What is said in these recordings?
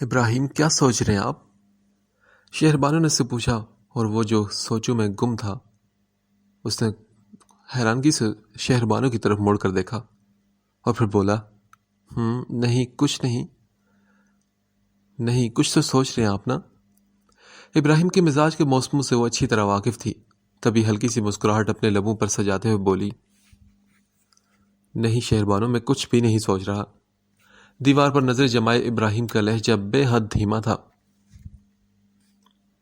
ابراہیم، کیا سوچ رہے ہیں آپ؟ شہربانو نے اس سے پوچھا، اور وہ جو سوچوں میں گم تھا اس نے حیرانگی سے شہربانو کی طرف مڑ کر دیکھا اور پھر بولا، نہیں کچھ نہیں، کچھ تو سوچ رہے ہیں آپ نا۔ ابراہیم کے مزاج کے موسموں سے وہ اچھی طرح واقف تھی، تبھی ہلکی سی مسکراہٹ اپنے لبوں پر سجاتے ہوئے بولی، نہیں شہربانو، میں کچھ بھی نہیں سوچ رہا۔ دیوار پر نظر جمائے ابراہیم کا لہجہ بے حد دھیما تھا۔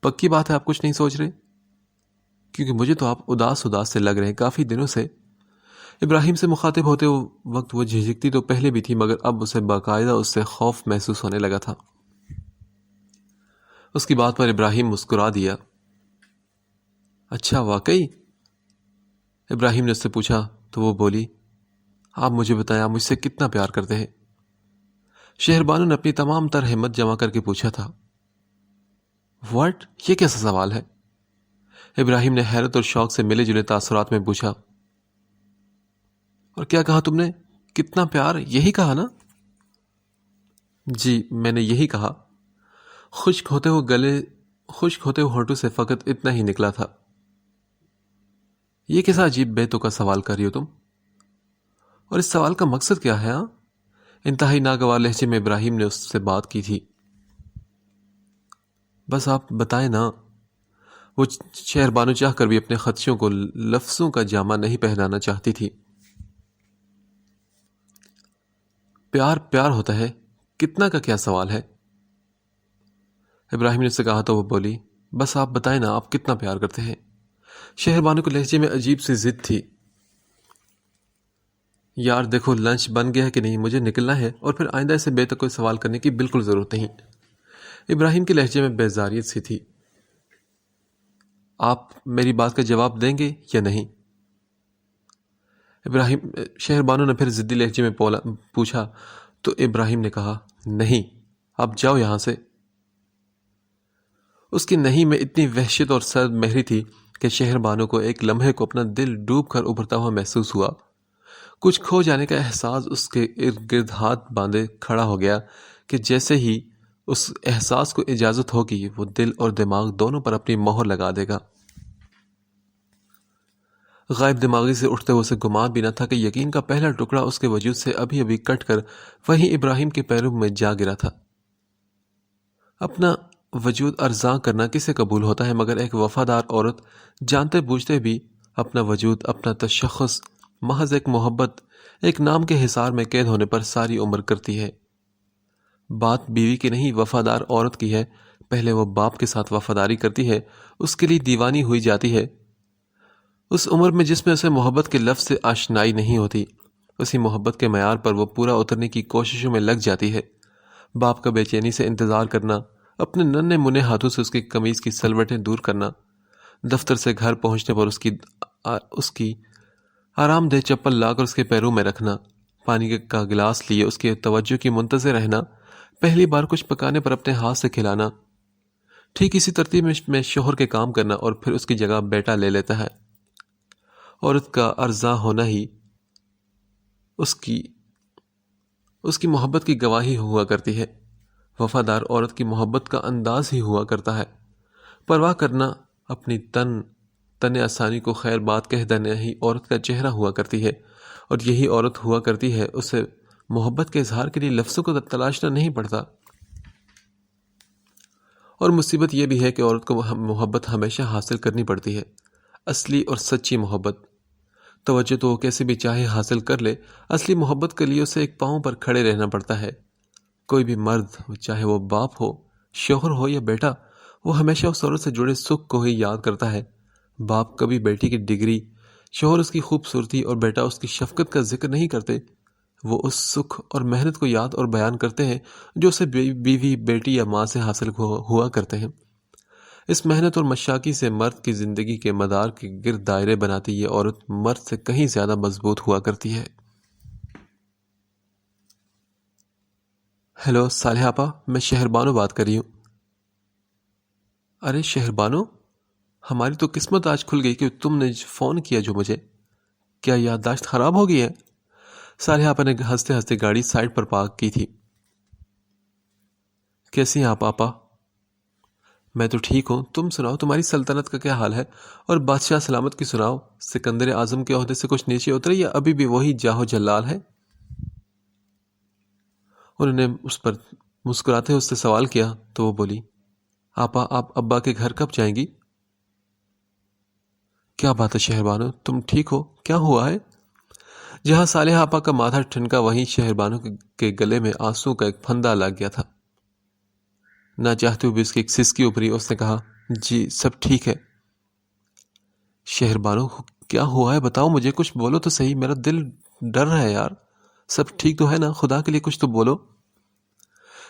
پکی بات ہے آپ کچھ نہیں سوچ رہے؟ کیونکہ مجھے تو آپ اداس سے لگ رہے ہیں کافی دنوں سے۔ ابراہیم سے مخاطب ہوتے وقت وہ جھجکتی تو پہلے بھی تھی، مگر اب اسے باقاعدہ اس سے خوف محسوس ہونے لگا تھا۔ اس کی بات پر ابراہیم مسکرا دیا۔ اچھا واقعی؟ ابراہیم نے اس سے پوچھا تو وہ بولی، آپ مجھے بتائیں، آپ مجھ سے کتنا پیار کرتے ہیں؟ شہربانو نے اپنی تمام تر ہمت جمع کر کے پوچھا تھا۔ واٹ؟ یہ کیسا سوال ہے؟ ابراہیم نے حیرت اور شوق سے ملے جلے تاثرات میں پوچھا۔ اور کیا کہا تم نے؟ کتنا پیار، یہی کہا نا؟ جی میں نے یہی کہا۔ خشک ہوتے ہوئے ہونٹوں سے فقط اتنا ہی نکلا تھا۔ یہ کیسا عجیب بے تکا سوال کر رہی ہو تم؟ اور اس سوال کا مقصد کیا ہے؟ انتہائی ناگوار لہجے میں ابراہیم نے اس سے بات کی تھی۔ بس آپ بتائیں نا۔ وہ شہربانو چاہ کر بھی اپنے خدشوں کو لفظوں کا جامہ نہیں پہنانا چاہتی تھی۔ پیار ہوتا ہے، کتنا کا کیا سوال ہے؟ ابراہیم نے اس سے کہا تو وہ بولی، بس آپ بتائیں نا، آپ کتنا پیار کرتے ہیں؟ شہربانو کے لہجے میں عجیب سی ضد تھی۔ یار دیکھو، لنچ بن گیا ہے کہ نہیں؟ مجھے نکلنا ہے، اور پھر آئندہ سے بے تک کوئی سوال کرنے کی بالکل ضرورت نہیں۔ ابراہیم کے لہجے میں بیزاریت سی تھی۔ آپ میری بات کا جواب دیں گے یا نہیں؟ شہربانو نے پھر ضدی لہجے میں پوچھا تو ابراہیم نے کہا، نہیں، آپ جاؤ یہاں سے۔ اس کی نہیں میں اتنی وحشت اور سرد مہری تھی کہ شہربانو کو ایک لمحے کو اپنا دل ڈوب کر ابھرتا ہوا محسوس ہوا۔ کچھ کھو جانے کا احساس اس کے ارد گرد ہاتھ باندھے کھڑا ہو گیا کہ جیسے ہی اس احساس کو اجازت ہوگی وہ دل اور دماغ دونوں پر اپنی مہر لگا دے گا۔ غائب دماغی سے اٹھتے ہوئے اسے گمان بھی نہ تھا کہ یقین کا پہلا ٹکڑا اس کے وجود سے ابھی ابھی کٹ کر وہیں ابراہیم کے پیروں میں جا گرا تھا۔ اپنا وجود ارزاں کرنا کسے قبول ہوتا ہے، مگر ایک وفادار عورت جانتے بوجھتے بھی اپنا وجود، اپنا تشخص محض ایک محبت، ایک نام کے حصار میں قید ہونے پر ساری عمر کرتی ہے۔ بات بیوی کی نہیں، وفادار عورت کی ہے۔ پہلے وہ باپ کے ساتھ وفاداری کرتی ہے، اس کے لیے دیوانی ہوئی جاتی ہے۔ اس عمر میں جس میں اسے محبت کے لفظ سے آشنائی نہیں ہوتی، اسی محبت کے معیار پر وہ پورا اترنے کی کوششوں میں لگ جاتی ہے۔ باپ کا بے چینی سے انتظار کرنا، اپنے ننھے منھے ہاتھوں سے اس کی قمیض کی سلوٹیں دور کرنا، دفتر سے گھر پہنچنے پر اس کی آرام دہ چپل لا کر اس کے پیروں میں رکھنا، پانی کا گلاس لیے اس کے توجہ کی منتظر رہنا، پہلی بار کچھ پکانے پر اپنے ہاتھ سے کھلانا۔ ٹھیک اسی ترتیب میں شوہر کے کام کرنا، اور پھر اس کی جگہ بیٹا لے لیتا ہے۔ عورت کا ارزاں ہونا ہی اس کی محبت کی گواہی ہوا کرتی ہے۔ وفادار عورت کی محبت کا انداز ہی ہوا کرتا ہے۔ پرواہ کرنا، اپنی تن آسانی کو خیر بات کہہ دینا ہی عورت کا چہرہ ہوا کرتی ہے، اور یہی عورت ہوا کرتی ہے، اسے محبت کے اظہار کے لیے لفظوں کو تلاشنا نہیں پڑتا۔ اور مصیبت یہ بھی ہے کہ عورت کو محبت ہمیشہ حاصل کرنی پڑتی ہے، اصلی اور سچی محبت۔ توجہ تو وہ کیسے بھی چاہے حاصل کر لے، اصلی محبت کے لیے اسے ایک پاؤں پر کھڑے رہنا پڑتا ہے۔ کوئی بھی مرد، چاہے وہ باپ ہو، شوہر ہو یا بیٹا، وہ ہمیشہ اس عورت سے جڑے سکھ کو ہی یاد کرتا ہے۔ باپ کبھی بیٹی کی ڈگری، شوہر اس کی خوبصورتی اور بیٹا اس کی شفقت کا ذکر نہیں کرتے۔ وہ اس سکھ اور محنت کو یاد اور بیان کرتے ہیں جو اسے بیوی، بیٹی یا ماں سے حاصل ہوا کرتے ہیں۔ اس محنت اور مشاقی سے مرد کی زندگی کے مدار کے گرد دائرے بناتی یہ عورت مرد سے کہیں زیادہ مضبوط ہوا کرتی ہے۔ ہیلو صالحہ آپا، میں شہربانو بات کر رہی ہوں۔ ارے شہربانو، ہماری تو قسمت آج کھل گئی کہ تم نے فون کیا جو مجھے۔ کیا یادداشت خراب ہو گئی ہے؟ صالحہ آپا نے ہنستے ہنستے گاڑی سائڈ پر پارک کی تھی۔ کیسی ہیں آپ آپا؟ میں تو ٹھیک ہوں، تم سناؤ تمہاری سلطنت کا کیا حال ہے؟ اور بادشاہ سلامت کی سناؤ، سکندر اعظم کے عہدے سے کچھ نیچے اترے یا ابھی بھی وہی جاہو جلال ہے؟ انہوں نے اس پر مسکراتے اس سے سوال کیا تو وہ بولی، آپا آپ ابا کے گھر کب جائیں گی؟ کیا بات ہے شہربانو، تم ٹھیک ہو؟ کیا ہوا ہے؟ جہاں صالحہ آپا کا ماتھا ٹھنکا وہیں شہربانو کے گلے میں آنسو کا ایک پھندا لگ گیا تھا۔ نہ چاہتے ہوئے اس کی ایک سسکی ابھری، اس نے کہا، جی سب ٹھیک ہے۔ شہربانو کیا ہوا ہے؟ بتاؤ مجھے، کچھ بولو تو صحیح، میرا دل ڈر رہا ہے یار۔ سب ٹھیک تو ہے نا؟ خدا کے لیے کچھ تو بولو۔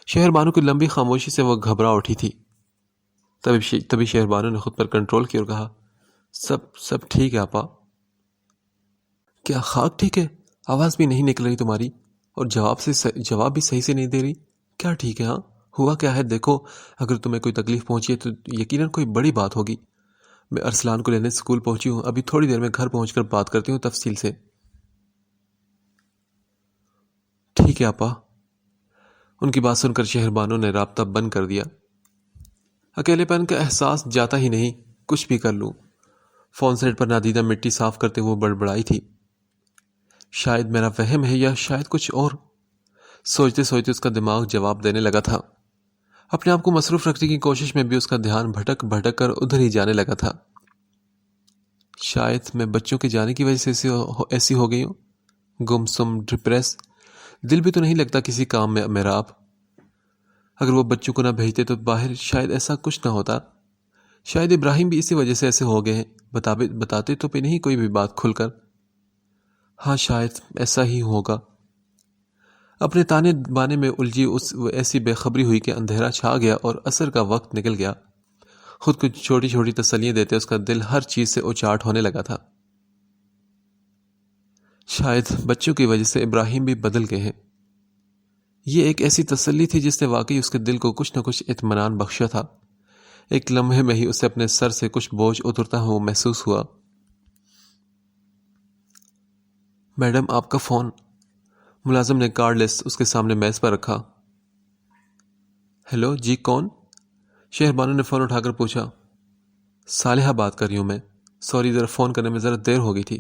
شہربانو کی لمبی خاموشی سے وہ گھبرا اٹھی تھی۔ تبھی شہربانو نے خود پر کنٹرول کیا اور کہا، سب ٹھیک ہے آپا۔ کیا خاک ٹھیک ہے؟ آواز بھی نہیں نکل رہی تمہاری، اور جواب بھی صحیح سے نہیں دے رہی۔ کیا ٹھیک ہے؟ ہاں ہوا کیا ہے؟ دیکھو، اگر تمہیں کوئی تکلیف پہنچی ہے تو یقیناً کوئی بڑی بات ہوگی۔ میں ارسلان کو لینے اسکول پہنچی ہوں، ابھی تھوڑی دیر میں گھر پہنچ کر بات کرتی ہوں تفصیل سے۔ ٹھیک ہے آپا۔ ان کی بات سن کر شہربانو نے رابطہ بند کر دیا۔ اکیلے پن کا احساس جاتا ہی نہیں، کچھ بھی کر لوں۔ فون سیٹ پر نادیدہ مٹی صاف کرتے ہوئے بڑبڑائی تھی، شاید میرا وہم ہے یا شاید کچھ اور۔ سوچتے سوچتے اس کا دماغ جواب دینے لگا تھا۔ اپنے آپ کو مصروف رکھنے کی کوشش میں بھی اس کا دھیان بھٹک کر ادھر ہی جانے لگا تھا۔ شاید میں بچوں کے جانے کی وجہ سے ایسی ہو گئی ہوں، گمسم، ڈپریس۔ دل بھی تو نہیں لگتا کسی کام میں میرا اب۔ اگر وہ بچوں کو نہ بھیجتے تو باہر شاید ایسا کچھ نہ ہوتا۔ شاید ابراہیم بھی اسی وجہ سے ایسے ہو گئے ہیں، بتاتے تو بھی نہیں کوئی بھی بات کھل کر۔ ہاں شاید ایسا ہی ہوگا۔ اپنے تانے بانے میں الجھی ایسی بے خبری ہوئی کہ اندھیرا چھا گیا اور عصر کا وقت نکل گیا۔ خود کو چھوٹی چھوٹی تسلیاں دیتے اس کا دل ہر چیز سے اچاٹ ہونے لگا تھا۔ شاید بچوں کی وجہ سے ابراہیم بھی بدل گئے ہیں۔ یہ ایک ایسی تسلی تھی جس نے واقعی اس کے دل کو کچھ نہ کچھ اطمینان بخشا تھا۔ ایک لمحے میں ہی اسے اپنے سر سے کچھ بوجھ اترتا ہوا محسوس ہوا۔ میڈم آپ کا فون۔ ملازم نے کارڈ لسٹ اس کے سامنے میز پر رکھا۔ ہیلو، جی کون؟ شہربانو نے فون اٹھا کر پوچھا۔ صالحہ بات کر رہی ہوں میں، سوری ذرا فون کرنے میں ذرا دیر ہو گئی تھی۔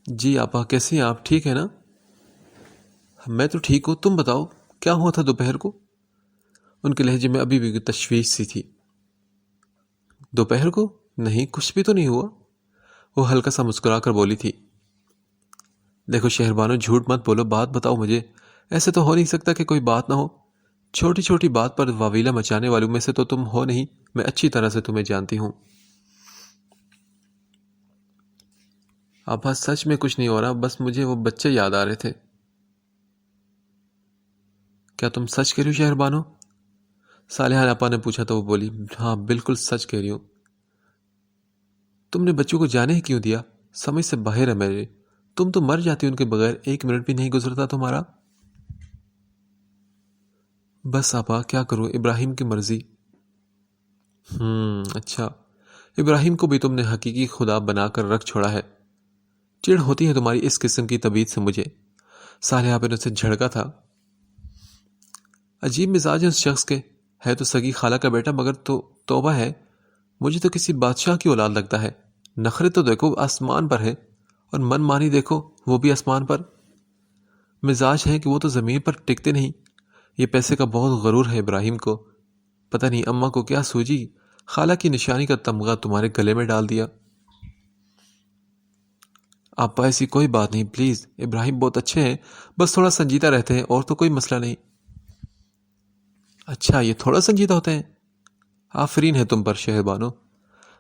جی آپا کیسی ہیں آپ؟ ٹھیک ہے نا؟ میں تو ٹھیک ہوں، تم بتاؤ کیا ہوا تھا دوپہر کو؟ ان کے لہجے میں ابھی بھی تشویش سی تھی۔ دوپہر کو؟ نہیں، کچھ بھی تو نہیں ہوا۔ وہ ہلکا سا مسکرا کر بولی تھی۔ دیکھو شہربانو، جھوٹ مت بولو، بات بتاؤ مجھے۔ ایسے تو ہو نہیں سکتا کہ کوئی بات نہ ہو۔ چھوٹی چھوٹی بات پر واویلا مچانے والوں میں سے تو تم ہو نہیں، میں اچھی طرح سے تمہیں جانتی ہوں۔ آپا سچ میں کچھ نہیں ہو رہا، بس مجھے وہ بچے یاد آ رہے تھے۔ کیا تم سچ کہہ رہی ہو شہربانو؟ صالحہ آپا نے پوچھا تو وہ بولی، ہاں بالکل سچ کہہ رہی ہوں۔ تم نے بچوں کو جانے ہی کیوں دیا؟ سمجھ سے باہر ہے میرے۔ تم تو مر جاتی ان کے بغیر، ایک منٹ بھی نہیں گزرتا تمہارا۔ بس آپا کیا کروں، ابراہیم کی مرضی۔ اچھا، ابراہیم کو بھی تم نے حقیقی خدا بنا کر رکھ چھوڑا ہے۔ چڑ ہوتی ہے تمہاری اس قسم کی طبیعت سے مجھے۔ صالحہ نے اسے جھڑکا تھا۔ عجیب مزاج ہے اس شخص کے، ہے تو سگی خالہ کا بیٹا مگر تو توبہ ہے، مجھے تو کسی بادشاہ کی اولاد لگتا ہے۔ نخرے تو دیکھو آسمان پر ہے، اور من مانی دیکھو وہ بھی آسمان پر۔ مزاج ہے کہ وہ تو زمین پر ٹکتے نہیں۔ یہ پیسے کا بہت غرور ہے ابراہیم کو، پتہ نہیں اماں کو کیا سوجی، خالہ کی نشانی کا تمغہ تمہارے گلے میں ڈال دیا۔ آپا ایسی کوئی بات نہیں، پلیز، ابراہیم بہت اچھے ہیں، بس تھوڑا سنجیدہ رہتے ہیں، اور تو کوئی مسئلہ نہیں۔ اچھا، یہ تھوڑا سنجیدہ ہوتے ہیں؟ آفرین ہے تم پر شہربانو۔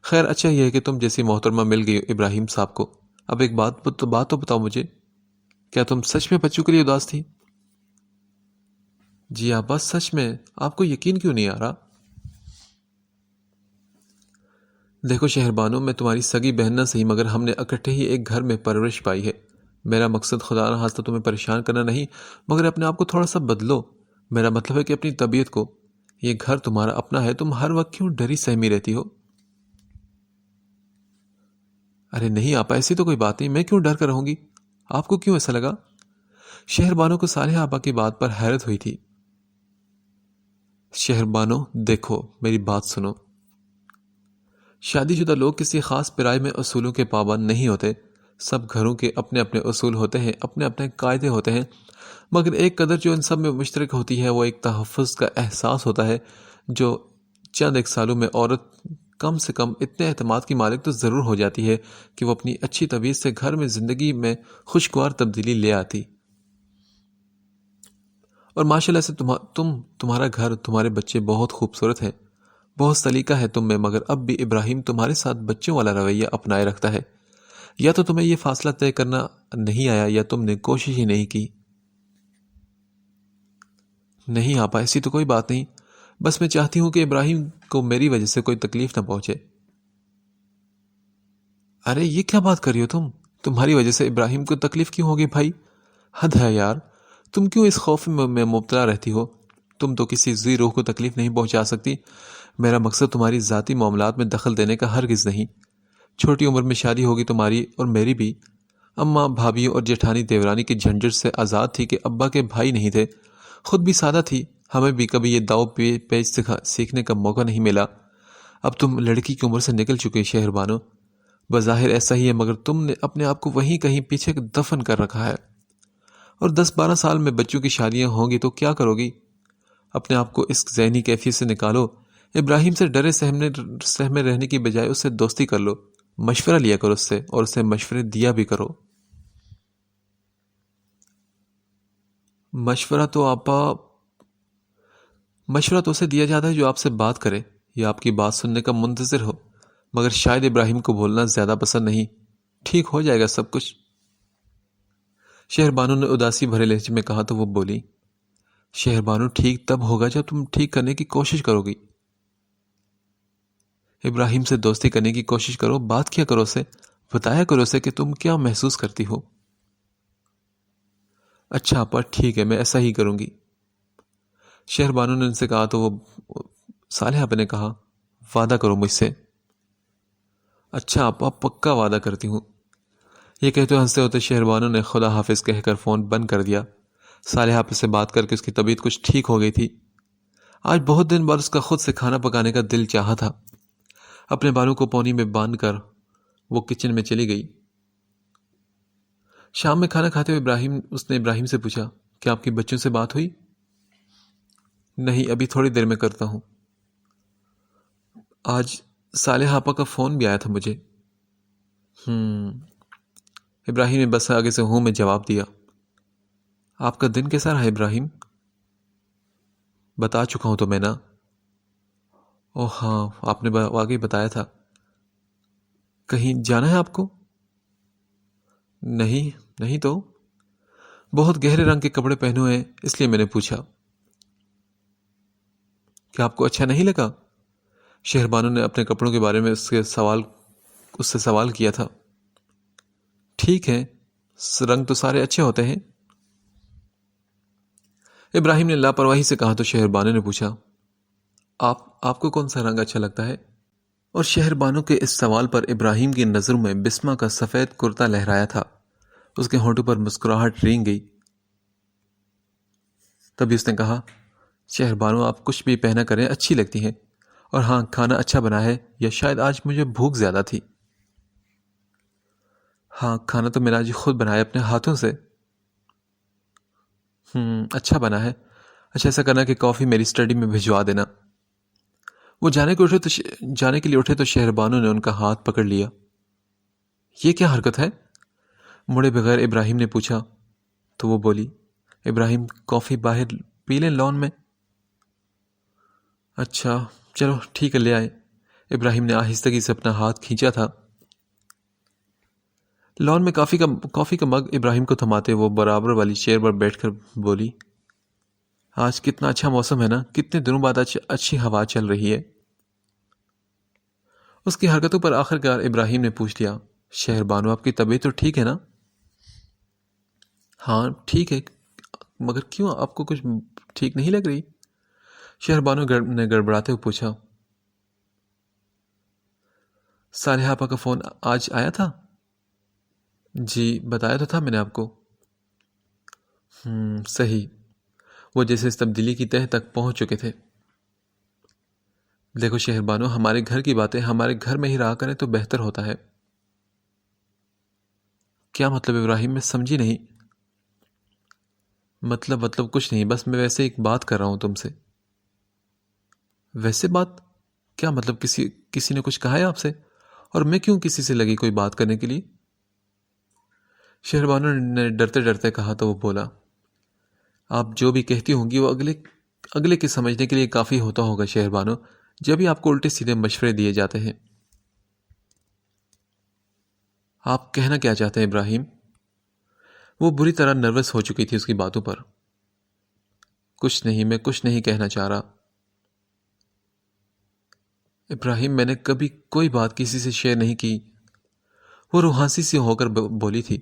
خیر اچھا یہ ہے کہ تم جیسی محترمہ مل گئی ابراہیم صاحب کو۔ اب ایک بات تو بتاؤ مجھے، کیا تم سچ میں بچوں کے لیے اداس تھی؟ جی آپا سچ میں، آپ کو یقین کیوں نہیں آ رہا؟ دیکھو شہربانو، میں تمہاری سگی بہن نہ صحیح مگر ہم نے اکٹھے ہی ایک گھر میں پرورش پائی ہے۔ میرا مقصد خدا نہ خواستہ تمہیں پریشان کرنا نہیں، مگر اپنے آپ کو تھوڑا سا بدلو۔ میرا مطلب ہے کہ اپنی طبیعت کو، یہ گھر تمہارا اپنا ہے، تم ہر وقت کیوں ڈری سہمی رہتی ہو؟ ارے نہیں آپا ایسی تو کوئی بات نہیں، میں کیوں ڈر کر رہوں گی؟ آپ کو کیوں ایسا لگا؟ شہربانو کو صالحہ آپا کی بات پر حیرت ہوئی تھی۔ شہربانو دیکھو میری بات سنو، شادی شدہ لوگ کسی خاص پیرائی میں اصولوں کے پابند نہیں ہوتے. سب گھروں کے اپنے اپنے اصول ہوتے ہیں، اپنے اپنے قاعدے ہوتے ہیں، مگر ایک قدر جو ان سب میں مشترک ہوتی ہے وہ ایک تحفظ کا احساس ہوتا ہے. جو چند ایک سالوں میں عورت کم سے کم اتنے اعتماد کی مالک تو ضرور ہو جاتی ہے کہ وہ اپنی اچھی طبیعت سے گھر میں زندگی میں خوشگوار تبدیلی لے آتی. اور ماشاءاللہ سے تمہارا گھر، تمہارے بچے بہت خوبصورت ہیں، بہت سلیقہ ہے تم میں، مگر اب بھی ابراہیم تمہارے ساتھ بچوں والا رویہ اپنائے رکھتا ہے. یا تو تمہیں یہ فاصلہ طے کرنا نہیں آیا یا تم نے کوشش ہی نہیں کی. نہیں آپا، ایسی تو کوئی بات نہیں، بس میں چاہتی ہوں کہ ابراہیم کو میری وجہ سے کوئی تکلیف نہ پہنچے. ارے یہ کیا بات کر رہی ہو تمہاری وجہ سے ابراہیم کو تکلیف کیوں ہوگی بھائی؟ حد ہے یار، تم کیوں اس خوف میں مبتلا رہتی ہو؟ تم تو کسی ذی روح کو تکلیف نہیں پہنچا سکتی. میرا مقصد تمہاری ذاتی معاملات میں دخل دینے کا ہرگز نہیں. چھوٹی عمر میں شادی ہوگی تمہاری اور میری بھی. اماں بھابھیوں اور جیٹھانی دیورانی کی جھنجھٹ سے آزاد تھی کہ ابا کے بھائی نہیں تھے. خود بھی سادہ تھی، ہمیں بھی کبھی یہ داؤ پیچ سیکھنے کا موقع نہیں ملا. اب تم لڑکی کی عمر سے نکل چکے شہربانو. بظاہر ایسا ہی ہے، مگر تم نے اپنے آپ کو وہیں کہیں پیچھے دفن کر رکھا ہے. اور 10-12 سال میں بچوں کی شادیاں ہوں گی تو کیا کرو گی؟ اپنے آپ کو اس ذہنی کیفیت سے نکالو. ابراہیم سے ڈرے سہمے رہنے کی بجائے اس سے دوستی کر لو، مشورہ لیا کرو اس سے، اور اسے مشورے دیا بھی کرو. مشورہ تو اسے دیا جاتا ہے جو آپ سے بات کرے یا آپ کی بات سننے کا منتظر ہو، مگر شاید ابراہیم کو بولنا زیادہ پسند نہیں. ٹھیک ہو جائے گا سب کچھ. شہربانو نے اداسی بھرے لہجے میں کہا تو وہ بولی، شہربانو ٹھیک تب ہوگا جب تم ٹھیک کرنے کی کوشش کرو گی. ابراہیم سے دوستی کرنے کی کوشش کرو، بات کیا کرو اسے، بتایا کرو اسے کہ تم کیا محسوس کرتی ہو. اچھا آپا ٹھیک ہے، میں ایسا ہی کروں گی. شہربانو نے ان سے کہا تو وہ صالحہ نے کہا، وعدہ کرو مجھ سے. اچھا آپا پکا وعدہ کرتی ہوں. یہ کہتے ہنستے ہوتے شہربانو نے خدا حافظ کہہ کر فون بند کر دیا. صالحہ سے بات کر کے اس کی طبیعت کچھ ٹھیک ہو گئی تھی. آج بہت دن بعد اس کا خود سے کھانا پکانے کا دل چاہا تھا. اپنے بالوں کو پونی میں باندھ کر وہ کچن میں چلی گئی. شام میں کھانا کھاتے ہوئے اس نے ابراہیم سے پوچھا، کیا آپ کی بچوں سے بات ہوئی؟ نہیں، ابھی تھوڑی دیر میں کرتا ہوں. آج صالحہ آپا کا فون بھی آیا تھا مجھے. ابراہیم نے بس آگے سے ہوں میں جواب دیا. آپ کا دن کیسا رہا ابراہیم؟ بتا چکا ہوں تو میں نا. اوہ ہاں، آپ نے واقعی بتایا تھا. کہیں جانا ہے آپ کو؟ نہیں تو. بہت گہرے رنگ کے کپڑے پہنے ہوئے ہیں اس لیے میں نے پوچھا. کیا آپ کو اچھا نہیں لگا؟ شہربانو نے اپنے کپڑوں کے بارے میں اس سے سوال کیا تھا. ٹھیک ہے، رنگ تو سارے اچھے ہوتے ہیں. ابراہیم نے لاپرواہی سے کہا تو شہربانو نے پوچھا، آپ کو کون سا رنگ اچھا لگتا ہے؟ اور شہربانو کے اس سوال پر ابراہیم کی نظروں میں بسمہ کا سفید کرتا لہرایا تھا. اس کے ہونٹوں پر مسکراہٹ رینگ گئی. تبھی اس نے کہا، شہربانو آپ کچھ بھی پہنا کریں اچھی لگتی ہیں، اور ہاں کھانا اچھا بنا ہے، یا شاید آج مجھے بھوک زیادہ تھی. ہاں کھانا تو میں نے آج خود بنایا اپنے ہاتھوں سے. اچھا بنا ہے. اچھا ایسا کرنا کہ کافی میری اسٹڈی میں بھجوا دینا. وہ جانے کے لیے اٹھے تو شہربانو نے ان کا ہاتھ پکڑ لیا. یہ کیا حرکت ہے؟ مڑے بغیر ابراہیم نے پوچھا تو وہ بولی، ابراہیم کافی باہر پی لیں لان میں. اچھا چلو ٹھیک ہے، لے آئے. ابراہیم نے آہستگی سے اپنا ہاتھ کھینچا تھا. لان میں کافی کا مگ ابراہیم کو تھماتے وہ برابر والی چیئر پر بیٹھ کر بولی، آج کتنا اچھا موسم ہے نا، کتنے دنوں بعد اچھی ہوا چل رہی ہے. اس کی حرکتوں پر آخرکار ابراہیم نے پوچھ لیا، شہربانو آپ کی طبیعت تو ٹھیک ہے نا؟ ہاں ٹھیک ہے، مگر کیوں آپ کو کچھ ٹھیک نہیں لگ رہی؟ شہربانو نے گڑبڑاتے ہوئے پوچھا. صالحہ آپا کا فون آج آیا تھا؟ جی بتایا تو تھا میں نے آپ کو. صحیح. وہ جیسے اس تبدیلی کی تہہ تک پہنچ چکے تھے. دیکھو شہربانو، ہمارے گھر کی باتیں ہمارے گھر میں ہی رہا کریں تو بہتر ہوتا ہے۔ کیا مطلب ابراہیم؟ میں سمجھی نہیں۔ مطلب کچھ نہیں، بس میں ویسے ایک بات کر رہا ہوں تم سے۔ ویسے بات؟ کیا مطلب کسی نے کچھ کہا ہے آپ سے؟ اور میں کیوں کسی سے لگی کوئی بات کرنے کے لیے؟ شہربانو نے ڈرتے ڈرتے کہا تو وہ بولا، آپ جو بھی کہتی ہوں گی وہ اگلے کے سمجھنے کے لیے کافی ہوتا ہوگا شہربانو، جب ہی آپ کو الٹے سیدھے مشورے دیے جاتے ہیں۔ آپ کہنا کیا چاہتے ہیں ابراہیم؟ وہ بری طرح نروس ہو چکی تھی اس کی باتوں پر۔ کچھ نہیں، میں کچھ نہیں کہنا چاہ رہا ابراہیم، میں نے کبھی کوئی بات کسی سے شیئر نہیں کی۔ وہ روحانسی سی ہو کر بولی تھی۔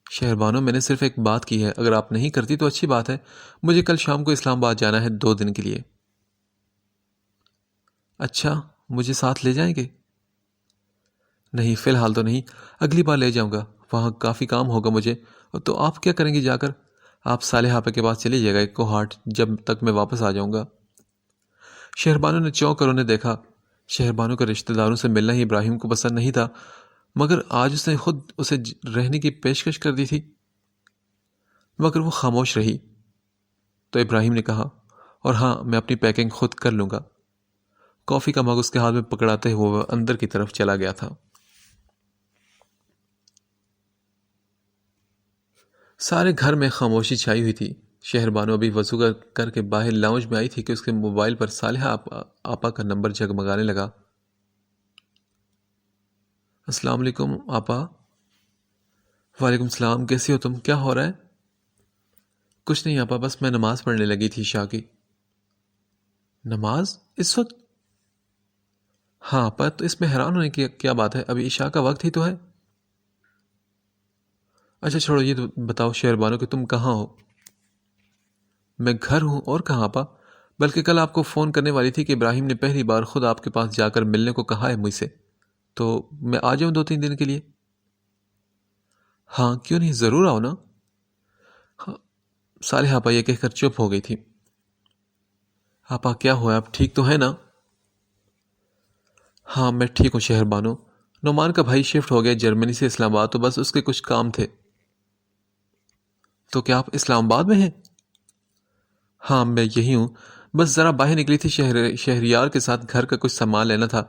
شہربانو، میں نے صرف ایک بات کی ہے، اگر آپ نہیں کرتی تو اچھی بات ہے، مجھے کل شام کو اسلام آباد جانا ہے 2 دن کے لیے۔ اچھا، مجھے ساتھ لے جائیں گے؟ نہیں، فی الحال تو نہیں، اگلی بار لے جاؤں گا، وہاں کافی کام ہوگا مجھے۔ تو آپ کیا کریں گے جا کر؟ آپ صالح آپا کے پاس چلی جائے گا ایک ہارٹ، جب تک میں واپس آ جاؤں گا۔ شہربانو نے چونک کر انہیں دیکھا۔ شہربانو کے رشتہ داروں سے ملنا ہی ابراہیم کو پسند نہیں تھا، مگر آج اس نے خود اسے رہنے کی پیشکش کر دی تھی، مگر وہ خاموش رہی۔ تو ابراہیم نے کہا، اور ہاں، میں اپنی پیکنگ خود کر لوں گا۔ کافی کا مگ اس کے ہاتھ میں پکڑاتے ہوئے وہ اندر کی طرف چلا گیا تھا۔ سارے گھر میں خاموشی چھائی ہوئی تھی۔ شہربانو ابھی وضو کر کے باہر لاؤنج میں آئی تھی کہ اس کے موبائل پر صالحہ آپا کا نمبر جگمگانے لگا۔ السلام علیکم آپا۔ وعلیکم السلام، کیسی ہو تم؟ کیا ہو رہا ہے؟ کچھ نہیں آپا، بس میں نماز پڑھنے لگی تھی عشاء کی۔ نماز اس وقت؟ ہاں آپا، تو اس میں حیران ہونے کی کیا بات ہے، ابھی عشاء کا وقت ہی تو ہے۔ اچھا چھوڑو، یہ تو بتاؤ شہربانو کہ تم کہاں ہو؟ میں گھر ہوں، اور کہاں آپا؟ بلکہ کل آپ کو فون کرنے والی تھی کہ ابراہیم نے پہلی بار خود آپ کے پاس جا کر ملنے کو کہا ہے مجھ سے، تو میں آ جاؤں 2-3 دن کے لیے؟ ہاں کیوں نہیں، ضرور آؤ نا۔ ہاں، صالح آپا یہ کہہ کر چپ ہو گئی تھی۔ آپا کیا ہوا، آپ ٹھیک تو ہے نا؟ ہاں میں ٹھیک ہوں شہربانو، نعمان کا بھائی شفٹ ہو گیا جرمنی سے اسلام آباد، تو بس اس کے کچھ کام تھے۔ تو کیا آپ اسلام آباد میں ہیں؟ ہاں میں یہی ہوں، بس ذرا باہر نکلی تھی شہریار کے ساتھ، گھر کا کچھ سامان لینا تھا،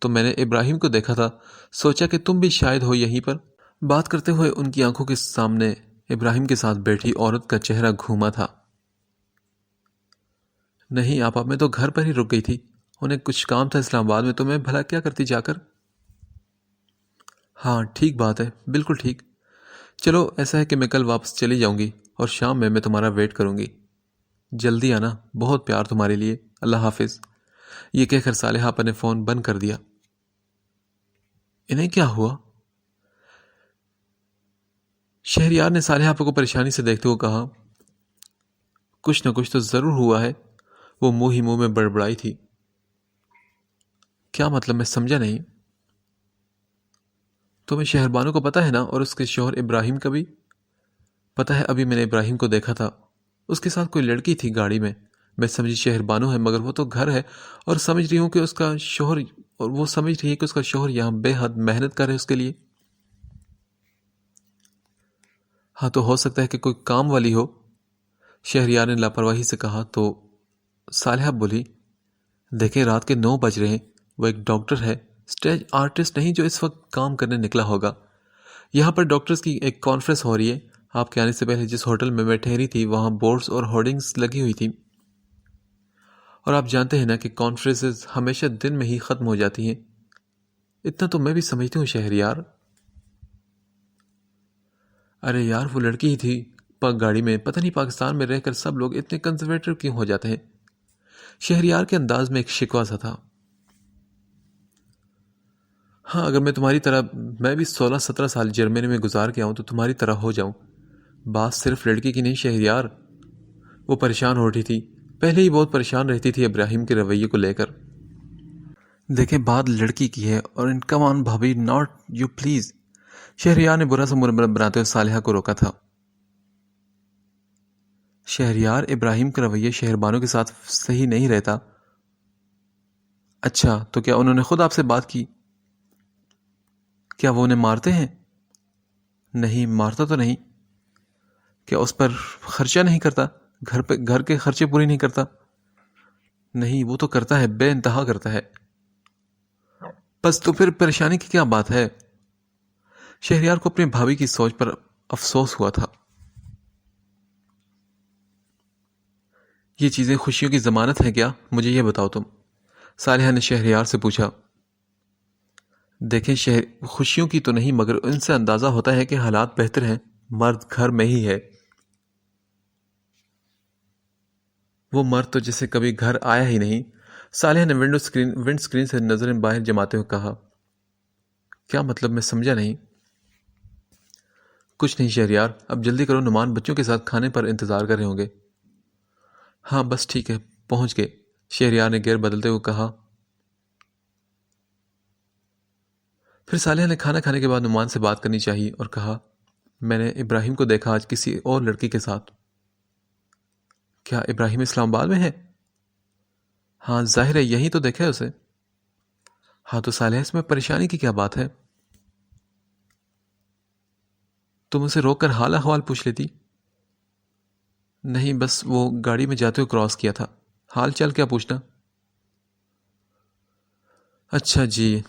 تو میں نے ابراہیم کو دیکھا تھا، سوچا کہ تم بھی شاید ہو یہیں پر۔ بات کرتے ہوئے ان کی آنکھوں کے سامنے ابراہیم کے ساتھ بیٹھی عورت کا چہرہ گھوما تھا۔ نہیں آپا، میں تو گھر پر ہی رک گئی تھی، انہیں کچھ کام تھا اسلام آباد میں، تو میں بھلا کیا کرتی جا کر۔ ہاں ٹھیک بات ہے، بالکل ٹھیک۔ چلو ایسا ہے کہ میں کل واپس چلی جاؤں گی، اور شام میں تمہارا ویٹ کروں گی۔ جلدی آنا، بہت پیار تمہارے لیے، اللہ حافظ۔ یہ کہہ کر صالحہ آپا نے فون بند کر دیا۔ انہیں کیا ہوا؟ شہریار نے صالحہ آپا کو پریشانی سے دیکھتے ہوئے کہا، کچھ نہ کچھ تو ضرور ہوا ہے۔ وہ منہ ہی منہ میں بڑبڑائی تھی۔ کیا مطلب، میں سمجھا نہیں۔ تمہیں شہربانو کو پتہ ہے نا، اور اس کے شوہر ابراہیم کا بھی پتہ ہے؟ ابھی میں نے ابراہیم کو دیکھا تھا، اس کے ساتھ کوئی لڑکی تھی گاڑی میں، میں سمجھی شہربانو ہے، مگر وہ تو گھر ہے، اور سمجھ رہی ہوں کہ اس کا شوہر، اور وہ سمجھ رہی ہے کہ اس کا شوہر یہاں بے حد محنت کر رہے اس کے لیے۔ ہاں تو ہو سکتا ہے کہ کوئی کام والی ہو، شہریار نے لاپرواہی سے کہا۔ تو صالحہ بولی، دیکھیں رات کے 9 بج رہے ہیں، وہ ایک ڈاکٹر ہے، اسٹیج آرٹسٹ نہیں جو اس وقت کام کرنے نکلا ہوگا۔ یہاں پر ڈاکٹرز کی ایک کانفرنس ہو رہی ہے، آپ کے آنے سے پہلے جس ہوٹل میں ٹھہری تھی وہاں بورڈز اور ہورڈنگز لگی ہوئی تھی، اور آپ جانتے ہیں نا کہ کانفرنسز ہمیشہ دن میں ہی ختم ہو جاتی ہیں۔ اتنا تو میں بھی سمجھتی ہوں شہریار۔ ارے یار، وہ لڑکی ہی تھی گاڑی میں، پتہ نہیں پاکستان میں رہ کر سب لوگ اتنے کنزرویٹو کیوں ہو جاتے ہیں۔ شہریار کے انداز میں ایک شکوہ سا تھا۔ ہاں اگر میں تمہاری طرح، میں بھی 16-17 سال جرمنی میں گزار کے آؤں تو تمہاری طرح ہو جاؤں۔ بات صرف لڑکی کی نہیں شہریار، وہ پریشان ہو رہی تھی، پہلے ہی بہت پریشان رہتی تھی ابراہیم کے رویے کو لے کر۔ دیکھیں بات لڑکی کی ہے، اور کم آن بھابھی، ناٹ یو پلیز۔ شہریار نے برا سا منہ بناتے ہوئے صالحہ کو روکا تھا۔ شہریار، ابراہیم کا رویہ شہربانو کے ساتھ صحیح نہیں رہتا، اچھا، تو کیا انہوں نے خود آپ سے بات کی؟ کیا وہ انہیں مارتے ہیں؟ نہیں، مارتا تو نہیں۔ کیا اس پر خرچہ نہیں کرتا؟ گھر کے خرچے پوری نہیں کرتا؟ نہیں، وہ تو کرتا ہے، بے انتہا کرتا ہے۔ بس تو پھر پریشانی کی کیا بات ہے؟ شہریار کو اپنی بھابھی کی سوچ پر افسوس ہوا تھا۔ یہ چیزیں خوشیوں کی ضمانت ہیں کیا؟ مجھے یہ بتاؤ تم، صالحہ نے شہریار سے پوچھا۔ دیکھیں، خوشیوں کی تو نہیں، مگر ان سے اندازہ ہوتا ہے کہ حالات بہتر ہیں۔ مرد گھر میں ہی ہے۔ وہ مرد تو جیسے کبھی گھر آیا ہی نہیں۔ صالحہ نے ونڈ سکرین سے نظریں باہر جماتے ہوئے کہا۔ کیا مطلب؟ میں سمجھا نہیں۔ کچھ نہیں شہریار، اب جلدی کرو، نعمان بچوں کے ساتھ کھانے پر انتظار کر رہے ہوں گے۔ ہاں بس ٹھیک ہے، پہنچ گئے، شہریار نے گیئر بدلتے ہوئے کہا۔ پھر صالحہ نے کھانا کھانے کے بعد نعمان سے بات کرنی چاہی اور کہا، میں نے ابراہیم کو دیکھا آج کسی اور لڑکی کے ساتھ۔ کیا ابراہیم اسلام آباد میں ہے؟ ہاں ظاہر ہے، یہی تو دیکھا ہے اسے۔ ہاں تو صالحہ، اس میں پریشانی کی کیا بات ہے؟ تم اسے روک کر حال احوال پوچھ لیتی۔ نہیں، بس وہ گاڑی میں جاتے ہوئے کراس کیا تھا، حال چال کیا پوچھنا۔ اچھا جی،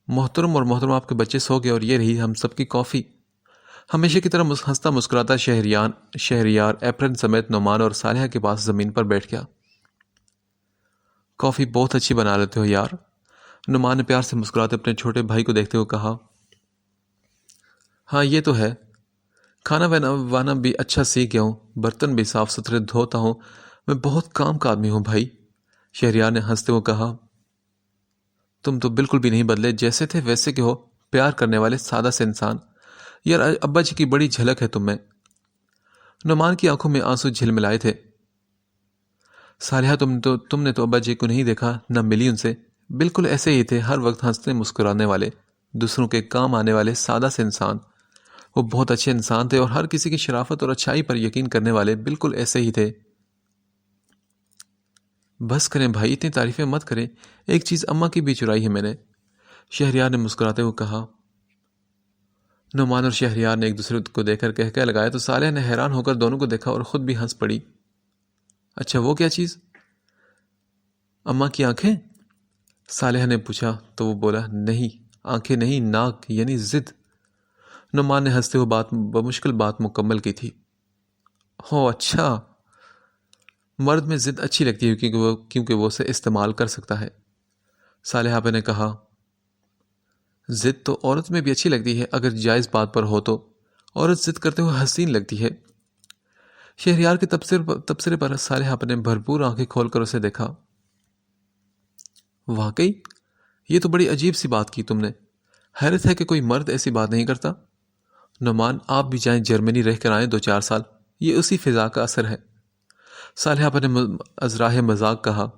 محترم اور محترم، آپ کے بچے سو گئے اور یہ رہی ہم سب کی کافی۔ ہمیشہ کی طرح ہنستا مسکراتا شہریار ایپرن سمیت نعمان اور صالحہ کے پاس زمین پر بیٹھ گیا۔ کافی بہت اچھی بنا لیتے ہو یار، نعمان نے پیار سے مسکراتے اپنے چھوٹے بھائی کو دیکھتے ہوئے کہا۔ ہاں یہ تو ہے، کھانا وانا بھی اچھا سیکھ گیا ہوں، برتن بھی صاف ستھرے دھوتا ہوں، میں بہت کام کا آدمی ہوں بھائی، شہریار نے ہنستے ہوئے کہا۔ تم تو بالکل بھی نہیں بدلے، جیسے تھے ویسے کے ہو، پیار کرنے والے سادہ سے انسان۔ یار ابا جی کی بڑی جھلک ہے تم میں۔ نعمان کی آنکھوں میں آنسو جھلملائے تھے۔ صالحہ، تم نے تو ابا جی کو نہیں دیکھا، نہ ملی ان سے، بالکل ایسے ہی تھے، ہر وقت ہنستے مسکرانے والے، دوسروں کے کام آنے والے سادہ سے انسان۔ وہ بہت اچھے انسان تھے اور ہر کسی کی شرافت اور اچھائی پر یقین کرنے والے، بالکل ایسے ہی تھے۔ بس کریں بھائی، اتنی تعریفیں مت کریں، ایک چیز اماں کی بھی چرائی ہے میں نے، شہریار نے مسکراتے ہوئے کہا۔ نعمان اور شہریار نے ایک دوسرے کو دیکھ کر کہہ لگایا تو صالحہ نے حیران ہو کر دونوں کو دیکھا اور خود بھی ہنس پڑی۔ اچھا وہ کیا چیز؟ اماں کی آنکھیں؟ صالحہ نے پوچھا تو وہ بولا، نہیں آنکھیں نہیں، ناک، یعنی ضد۔ نعمان نے ہنستے ہوئے بمشکل بات مکمل کی تھی۔ ہو اچھا، مرد میں ضد اچھی لگتی ہے کیونکہ وہ اسے استعمال کر سکتا ہے، صالحہ نے کہا۔ ضد تو عورت میں بھی اچھی لگتی ہے، اگر جائز بات پر ہو تو، عورت ضد کرتے ہوئے حسین لگتی ہے۔ شہریار کے تبصرے پر صالحہ نے بھرپور آنکھیں کھول کر اسے دیکھا۔ واقعی یہ تو بڑی عجیب سی بات کی تم نے، حیرت ہے کہ کوئی مرد ایسی بات نہیں کرتا۔ نعمان، آپ بھی جائیں جرمنی رہ کر آئیں 2-4 سال، یہ اسی فضا کا اثر ہے، صالحہ نے ازراہ مذاق کہا۔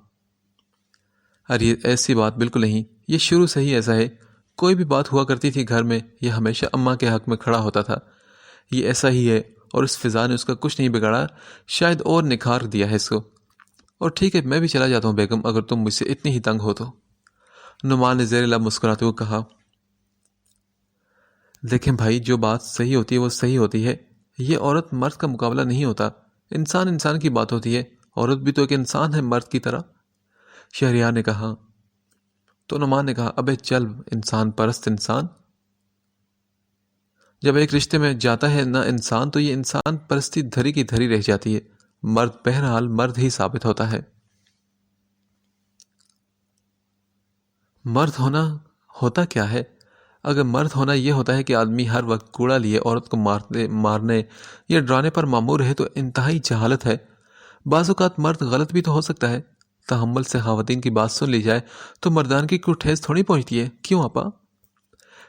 ارے ایسی بات بالکل نہیں، یہ شروع سے ہی ایسا ہے، کوئی بھی بات ہوا کرتی تھی گھر میں، یہ ہمیشہ اماں کے حق میں کھڑا ہوتا تھا، یہ ایسا ہی ہے، اور اس فضا نے اس کا کچھ نہیں بگاڑا، شاید اور نکھار دیا ہے اس کو۔ اور ٹھیک ہے، میں بھی چلا جاتا ہوں بیگم، اگر تم مجھ سے اتنی ہی تنگ ہو تو، نعمان نے زیر لب مسکراتے ہوئے کہا۔ دیکھیں بھائی، جو بات صحیح ہوتی ہے وہ صحیح ہوتی ہے، یہ عورت مرد کا مقابلہ نہیں ہوتا، انسان کی بات ہوتی ہے، عورت بھی تو ایک انسان ہے مرد کی طرح، شہریار نے کہا۔ تو نعمان نے کہا، ابے چل، انسان پرست انسان، جب ایک رشتے میں جاتا ہے نہ انسان، تو یہ انسان پرستی دھری کی دھری رہ جاتی ہے، مرد بہرحال مرد ہی ثابت ہوتا ہے۔ مرد ہونا ہوتا کیا ہے؟ اگر مرد ہونا یہ ہوتا ہے کہ آدمی ہر وقت کوڑا لیے عورت کو مارنے یا ڈرانے پر مامور رہے، تو انتہائی جہالت ہے۔ بعض اوقات مرد غلط بھی تو ہو سکتا ہے، تحمل سے خواتین کی بات سن لی جائے تو مردان کی کوئی ٹھیس تھوڑی پہنچتی ہے، کیوں آپا؟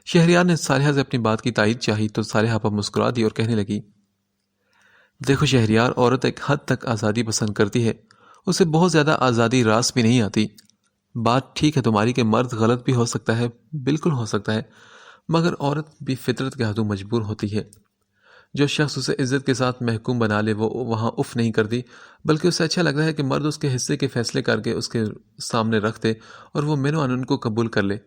شہریار نے صالحہ سے اپنی بات کی تائید چاہی تو صالحہ آپا مسکرا دی اور کہنے لگی، دیکھو شہریار، عورت ایک حد تک آزادی پسند کرتی ہے، اسے بہت زیادہ آزادی راس بھی نہیں آتی۔ بات ٹھیک ہے تمہاری کہ مرد غلط بھی ہو سکتا ہے، بالکل ہو سکتا ہے، مگر عورت بھی فطرت کے ہاتھوں مجبور ہوتی ہے۔ جو شخص اسے عزت کے ساتھ محکوم بنا لے وہ وہاں اف نہیں کرتی، بلکہ اسے اچھا لگتا ہے کہ مرد اس کے حصے کے فیصلے کر کے اس کے سامنے رکھ دے اور وہ مینو ان کو قبول کر لے،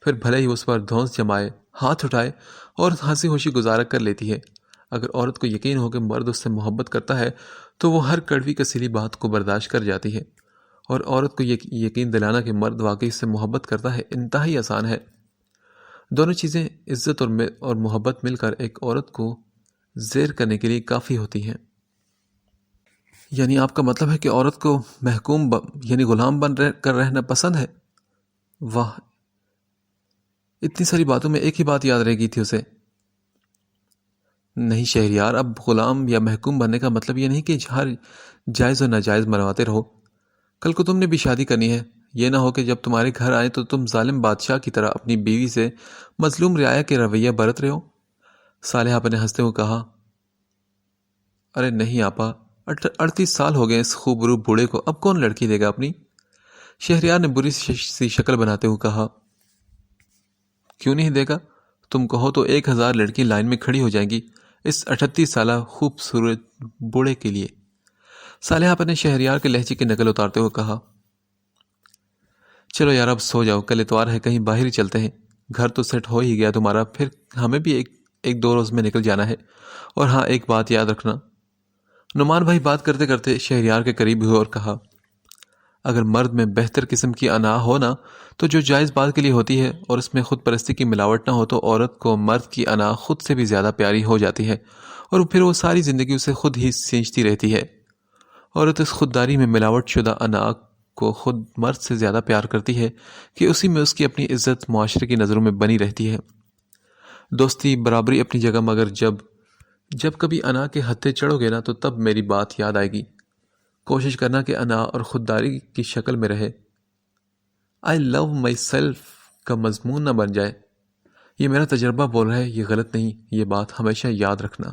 پھر بھلے ہی اس پر دھونس جمائے، ہاتھ اٹھائے اور ہنسی خوشی گزارا کر لیتی ہے۔ اگر عورت کو یقین ہو کہ مرد اس سے محبت کرتا ہے تو وہ ہر کڑوی کسیلی بات کو برداشت کر جاتی ہے، اور عورت کو یقین دلانا کہ مرد واقعی اس سے محبت کرتا ہے انتہائی آسان ہے۔ دونوں چیزیں عزت اور محبت مل کر ایک عورت کو زیر کرنے کے لیے کافی ہوتی ہیں۔ یعنی آپ کا مطلب ہے کہ عورت کو محکوم یعنی غلام بن کر رہنا پسند ہے؟ واہ، اتنی ساری باتوں میں ایک ہی بات یاد رہ گئی تھی اسے۔ نہیں شہریار، اب غلام یا محکوم بننے کا مطلب یہ نہیں کہ ہر جائز و ناجائز منواتے رہو۔ کل کو تم نے بھی شادی کرنی ہے، یہ نہ ہو کہ جب تمہارے گھر آئے تو تم ظالم بادشاہ کی طرح اپنی بیوی سے مظلوم رعایا کے رویہ برت رہے ہو۔ صالحہ نے ہنستے ہوئے کہا، ارے نہیں آپا، 38 سال ہو گئے اس خوبرو بوڑھے کو، اب کون لڑکی دے گا اپنی؟ شہریار نے بری سی شکل بناتے ہوئے کہا، کیوں نہیں دے گا؟ تم کہو تو 1000 لڑکی لائن میں کھڑی ہو جائیں گی اس 38 سالہ خوبصورت بوڑھے کے لیے۔ صالحہ نے شہریار کے لہجے کی نقل اتارتے ہوئے کہا، چلو یار اب سو جاؤ، کل اتوار ہے، کہیں باہر ہی چلتے ہیں، گھر تو سیٹ ہو ہی گیا تمہارا، پھر ہمیں بھی ایک دو روز میں نکل جانا ہے۔ اور ہاں ایک بات یاد رکھنا۔ نعمان بھائی بات کرتے کرتے شہریار کے قریب ہوئے اور کہا، اگر مرد میں بہتر قسم کی انا ہو نا تو جو جائز بات کے لیے ہوتی ہے اور اس میں خود پرستی کی ملاوٹ نہ ہو تو عورت کو مرد کی انا خود سے بھی زیادہ پیاری ہو جاتی ہے اور پھر وہ ساری زندگی اسے خود ہی سینچتی رہتی ہے۔ عورت اس خودداری میں ملاوٹ شدہ انا کو خود مرد سے زیادہ پیار کرتی ہے کہ اسی میں اس کی اپنی عزت معاشرے کی نظروں میں بنی رہتی ہے۔ دوستی برابری اپنی جگہ، مگر جب کبھی انا کے ہتھے چڑھو گے نا تو تب میری بات یاد آئے گی۔ کوشش کرنا کہ انا اور خودداری کی شکل میں رہے، I love myself کا مضمون نہ بن جائے۔ یہ میرا تجربہ بول رہا ہے، یہ غلط نہیں، یہ بات ہمیشہ یاد رکھنا۔